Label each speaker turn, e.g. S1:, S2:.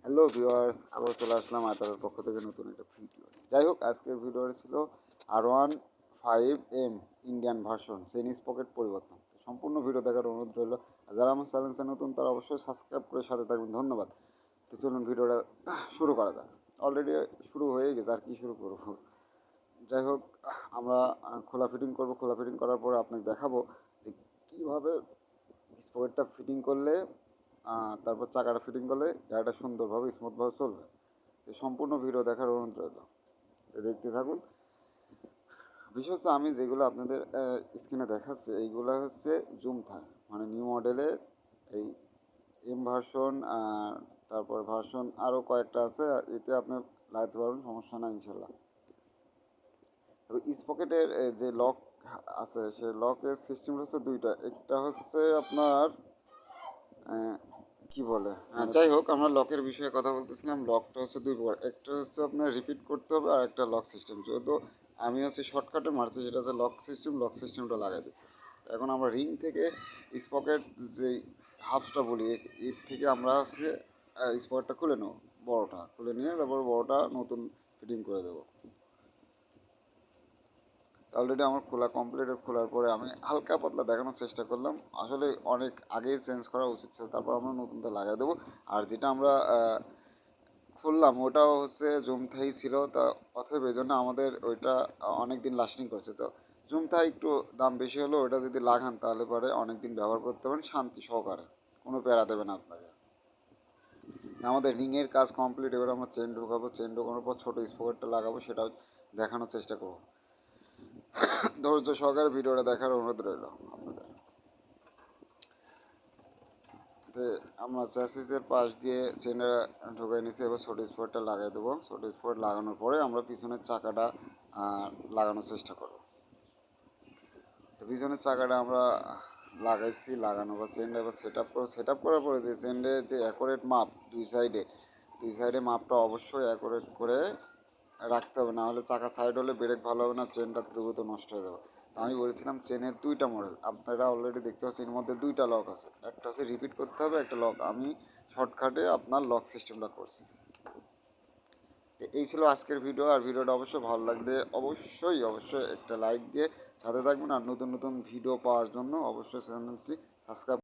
S1: Hello viewers, আবার চলে আসলাম আয়তারের পক্ষ থেকে নতুন একটা ভিডিও। যাই হোক, আজকের ভিডিওটা ছিল R15M Indian version Chinese pocket পরিবর্তন। সম্পূর্ণ ভিডিও দেখার অনুরোধ রইল। আর যারা আমার চ্যানেলটা নতুন তারা অবশ্যই সাবস্ক্রাইব করে সাথে থাকবেন, ধন্যবাদ। তো চলুন ভিডিওটা শুরু করা যাক। অলরেডি শুরু হয়ে গেছে, আর কি শুরু করব। যাই হোক, আমরা খোলা ফিটিং করব। খোলা ফিটিং করার পরে আপনাকে দেখাবো যে কীভাবে স্পকেটটা ফিটিং করলে, তারপর চাকাটা ফিটিং করলে গাড়িটা সুন্দরভাবে স্মুথভাবে চলবে। তো সম্পূর্ণ ভিডিও দেখার অনুরোধ রইল, দেখতে থাকুন। বিশেষ হচ্ছে আমি যেগুলো আপনাদের স্ক্রিনে দেখাচ্ছি এইগুলো হচ্ছে জুম থাই, মানে নিউ মডেলের এই এম ভার্সন, তারপর ভার্সন আরও কয়েকটা আছে। এতে আপনি লাগাতে পারবেন, সমস্যা নাই ইনশাল্লাহ। তবে স্পকেটের যে লক আছে সে লকের সিস্টেম হচ্ছে দুইটা। একটা হচ্ছে আপনার কি বলে, যাই হোক, আমরা লকের বিষয়ে কথা বলতেছিলাম। লকটা হচ্ছে দুই প্রকার। একটা হচ্ছে আপনার রিপিট করতে হবে, আর একটা লক সিস্টেম। যেহেতু আমি হচ্ছে শর্টকাটে মারছি, যেটা হচ্ছে লক সিস্টেম, লক সিস্টেমটা লাগাই দিচ্ছি। এখন আমরা রিং থেকে স্পকেট যে হাফসটা বলি, এর থেকে আমরা হচ্ছে স্পকেটটা খুলে নেব, বড়োটা খুলে নিয়ে তারপর বড়োটা নতুন ফিটিং করে দেবো। অলরেডি আমার খোলা কমপ্লিট। খোলার পরে আমি হালকা পাতলা দেখানোর চেষ্টা করলাম। আসলে অনেক আগেই চেঞ্জ করা উচিত ছিল, তারপর আমরা নতুনটা লাগাই দেবো। আর যেটা আমরা খুললাম ওটাও হচ্ছে জুমথাই ছিল, তা অতএব এই জন্য আমাদের ওইটা অনেক দিন লাস্টিং করছে। তো জুমথাই একটু দাম বেশি হলেও ওটা যদি লাগান তাহলে পরে অনেক দিন ব্যবহার করতে পারেন শান্তি সহকারে, কোনো প্যারা দেবে না আপনাকে। আমাদের রিংয়ের কাজ কমপ্লিট। এবার আমরা চেন ঢোকাবো, চেন ঢোকানোর পর ছোটো স্পকেটটা লাগাবো, সেটাও দেখানোর চেষ্টা করবো। ধৈর্য সহকারে ভিডিওটা দেখার অনুরোধ রইল আপনাদের। তো আমরা চ্যাসিসের পাশ দিয়ে চেনে ঢোকাই নিচ্ছি। এবার ছোটো স্পটটা লাগাই দেবো। ছোটো স্পট লাগানোর পরে আমরা পিছনের চাকাটা লাগানোর চেষ্টা করব। তো পিছনের চাকাটা আমরা লাগাইছি, লাগানো বা চেনটা এবার সেট আপ করার পরে যে চেনের যে অ্যাকোরেট মাপ দুই সাইডে মাপটা অবশ্যই অ্যাকোরেট করে রাখতে হবে, না হলে চাকা সাইড হলে ব্রেক ভালো হবে না, চেনটা দ্রুত নষ্ট হয়ে যাবে। আমি বলেছিলাম চেনের দুইটা মডেল, আপনারা অলরেডি দেখতে পাচ্ছেন এর মধ্যে দুইটা লক আছে। একটা হচ্ছে রিপিট করতে হবে, একটা লক। আমি শর্টকাটে আপনার লক সিস্টেমটা করছি। এই ছিল আজকের ভিডিও। আর ভিডিওটা অবশ্যই ভালো লাগলে অবশ্যই একটা লাইক দিয়ে সাথে থাকবেন। আর নতুন নতুন ভিডিও পাওয়ার জন্য অবশ্যই চ্যানেলটি সাবস্ক্রাইব